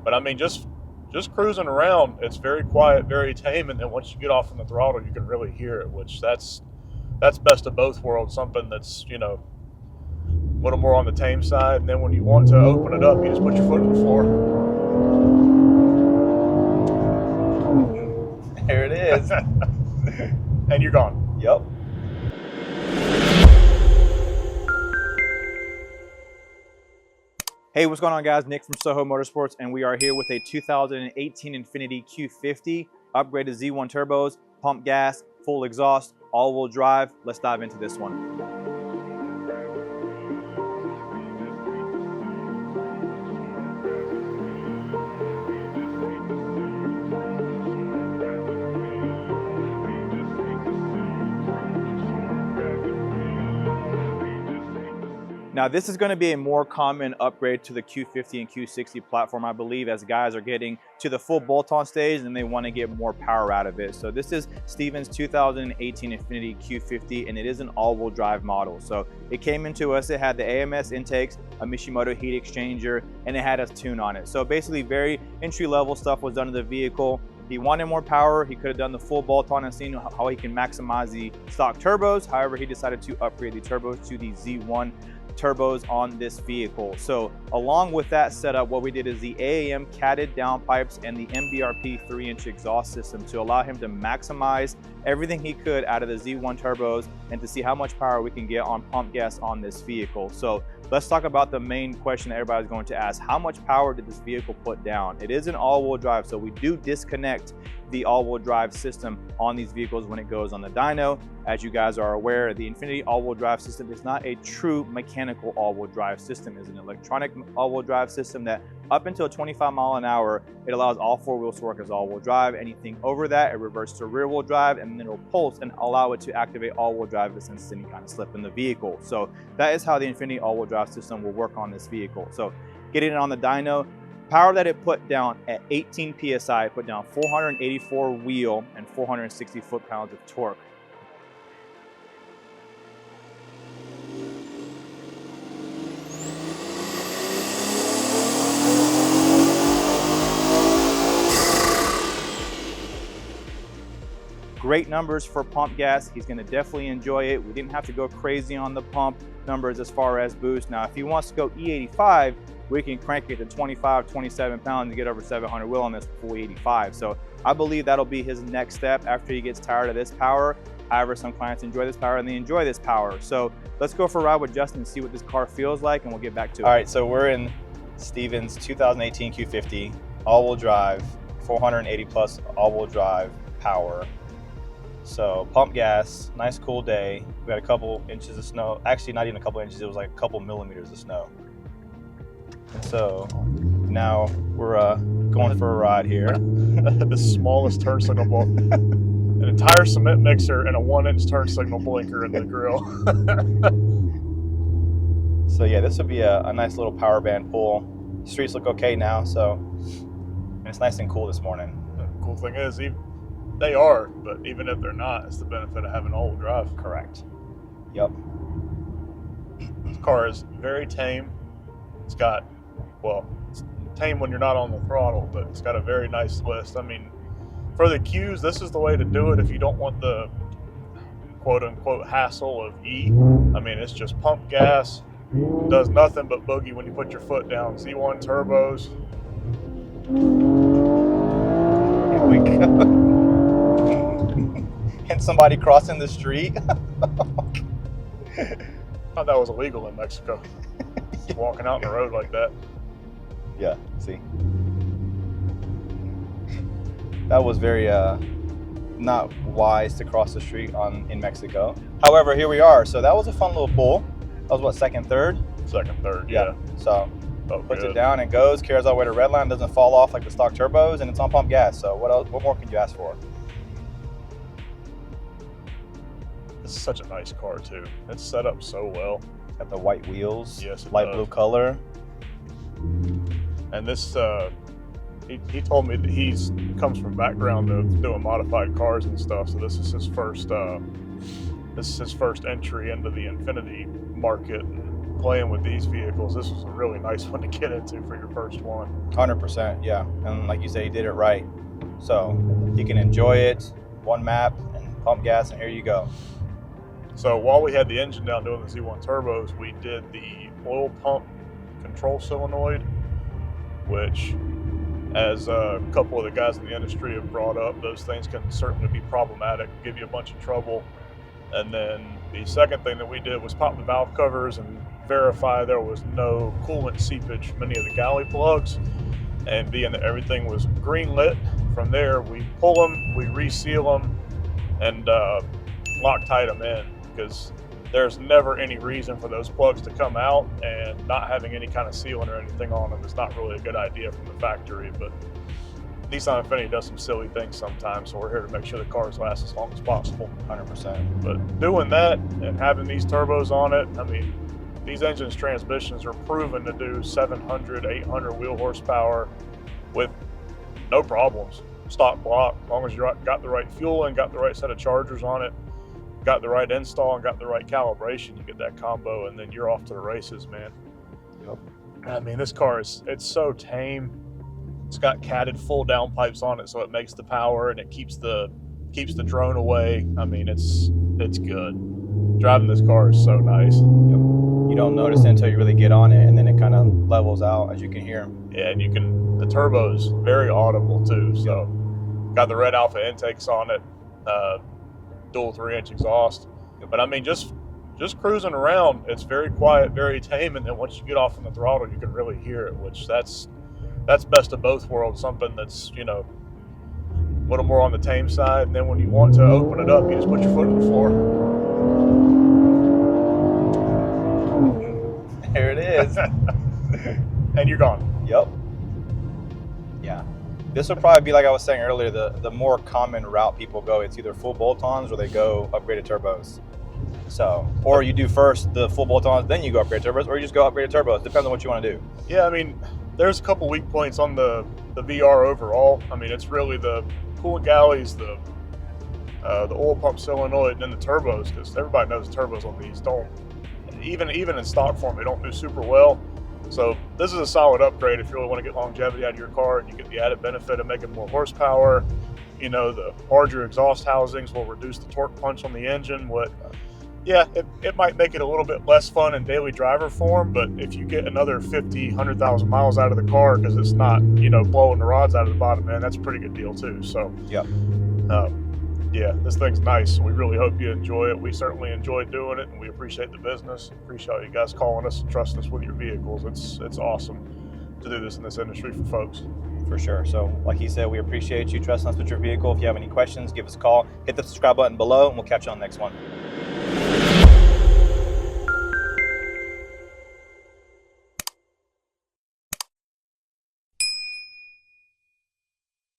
But I mean, just cruising around, it's very quiet, very tame, and then once you get off on the throttle, you can really hear it, which that's best of both worlds. Something that's, you know, a little more on the tame side, and then when you want to open it up, you just put your foot to the floor. There it is. And you're gone. Yep. Hey, what's going on, guys? Nick from Soho Motorsports, and we are here with a 2018 Infiniti Q50, upgraded Z1 turbos, pump gas, full exhaust, all-wheel drive. Let's dive into this one. Now, this is going to be a more common upgrade to the Q50 and Q60 platform, I believe, as guys are getting to the full bolt-on stage and they want to get more power out of it. So this is Steven's 2018 Infiniti Q50, and it is an all-wheel drive model. So it came into us, it had the AMS intakes, a Mishimoto heat exchanger, and it had a tune on it. So basically very entry-level stuff was done to the vehicle. He wanted more power. He could have done the full bolt-on and seen how he can maximize the stock turbos. However, he decided to upgrade the turbos to the Z1 turbos on this vehicle. So along with that setup, what we did is the AAM catted downpipes and the MBRP 3-inch exhaust system to allow him to maximize everything he could out of the Z1 turbos and to see how much power we can get on pump gas on this vehicle. So let's talk about the main question that everybody's going to ask. How much power did this vehicle put down? It is an all-wheel drive, so we do disconnect the all-wheel drive system on these vehicles when it goes on the dyno. As you guys are aware, the Infiniti all-wheel drive system is not a true mechanical all-wheel drive system. It's an electronic all-wheel drive system that up until 25 miles an hour, it allows all four wheels to work as all-wheel drive. Anything over that, it reverts to rear-wheel drive, and then it'll pulse and allow it to activate all-wheel drive if it senses any kind of slip in the vehicle. So that is how the Infiniti all-wheel drive system will work on this vehicle. So getting it on the dyno, power that it put down at 18 PSI, it put down 484 wheel and 460 foot-pounds of torque. Great numbers for pump gas. He's gonna definitely enjoy it. We didn't have to go crazy on the pump numbers as far as boost. Now, if he wants to go E85, we can crank it to 25, 27 pounds and get over 700 wheel on this full 85. So I believe that'll be his next step after he gets tired of this power. However, some clients enjoy this power and they enjoy this power. So let's go for a ride with Justin and see what this car feels like, and we'll get back to it. All right, so we're in Steven's 2018 Q50, all-wheel drive, 480 plus all-wheel drive power. So pump gas, nice cool day. We had a couple inches of snow. Actually, not even a couple inches, it was like a couple millimeters of snow. And so now we're going for a ride here. The smallest turn signal blinker, an entire cement mixer and a 1-inch turn signal blinker in the grill. So yeah, this would be a nice little power band pull. Streets look okay now, so and it's nice and cool this morning. The cool thing is, they are, but even if they're not, it's the benefit of having all-wheel drive. Correct. Yep. This car is very tame. It's got, well, it's tame when you're not on the throttle, but it's got a very nice list. I mean, for the Qs, this is the way to do it if you don't want the quote-unquote hassle of E. I mean, it's just pump gas, does nothing but boogie when you put your foot down. Z1 turbos. Here we go. And somebody crossing the street. Thought that was illegal in Mexico. Walking out in the road like that. Yeah, see. That was very not wise to cross the street in Mexico. However, here we are. So that was a fun little pull. That was what, second, third? Second, third, yeah. So puts it down and goes, carries all the way to red line, doesn't fall off like the stock turbos, and it's on pump gas. So what else? What more could you ask for? This is such a nice car too. It's set up so well. Got the white wheels, yes, light blue color. And this, he told me that he's comes from a background of doing modified cars and stuff. So this is his first entry into the Infiniti market. playing with these vehicles, this was a really nice one to get into for your first one. 100%, yeah. And like you said, you did it right. So you can enjoy it, one map, and pump gas, and here you go. So while we had the engine down doing the Z1 turbos, we did the oil pump control solenoid, which, as a couple of the guys in the industry have brought up, those things can certainly be problematic, give you a bunch of trouble. And then the second thing that we did was pop the valve covers and verify there was no coolant seepage from any of the galley plugs. And being that everything was green lit, from there we pull them, we reseal them, and Loctite them in, because there's never any reason for those plugs to come out, and not having any kind of sealant or anything on them is not really a good idea from the factory. But Nissan Infiniti does some silly things sometimes, so we're here to make sure the cars last as long as possible. 100%. But doing that and having these turbos on it, I mean, these engines transmissions are proven to do 700, 800 wheel horsepower with no problems. Stock block, as long as you got the right fuel and got the right set of chargers on it, got the right install and got the right calibration, you get that combo, and then you're off to the races, man. Yep. I mean, this car it's so tame. It's got catted full downpipes on it, so it makes the power and it keeps the drone away. I mean, it's good. Driving this car is so nice. Yep. You don't notice it until you really get on it, and then it kind of levels out, as you can hear them. Yeah, and the turbo's very audible too. So, got the red alpha intakes on it, dual 3-inch exhaust. But I mean, just cruising around, it's very quiet, very tame. And then once you get off on the throttle, you can really hear it, which that's best of both worlds. Something that's, you know, a little more on the tame side, and then when you want to open it up, you just put your foot to the floor. There it is. And you're gone. Yep. Yeah. This will probably be, like I was saying earlier, the more common route people go. It's either full bolt-ons or they go upgraded turbos. So, or you do first the full bolt-ons, then you go upgraded turbos, or you just go upgraded turbos. Depends on what you want to do. Yeah, I mean, there's a couple weak points on the VR overall. I mean, it's really the coolant galleys, the oil pump solenoid, and then the turbos, because everybody knows turbos on these don't, even in stock form, they don't do super well. So this is a solid upgrade if you really want to get longevity out of your car, and you get the added benefit of making more horsepower. You know, the larger exhaust housings will reduce the torque punch on the engine. Yeah, it might make it a little bit less fun in daily driver form, but if you get another 50, 100,000 miles out of the car because it's not, you know, blowing the rods out of the bottom, man, that's a pretty good deal too. So, yep. Yeah, this thing's nice. We really hope you enjoy it. We certainly enjoy doing it, and we appreciate the business. Appreciate you guys calling us and trusting us with your vehicles. It's awesome to do this in this industry for folks. For sure. So, like he said, we appreciate you trusting us with your vehicle. If you have any questions, give us a call. Hit the subscribe button below, and we'll catch you on the next one.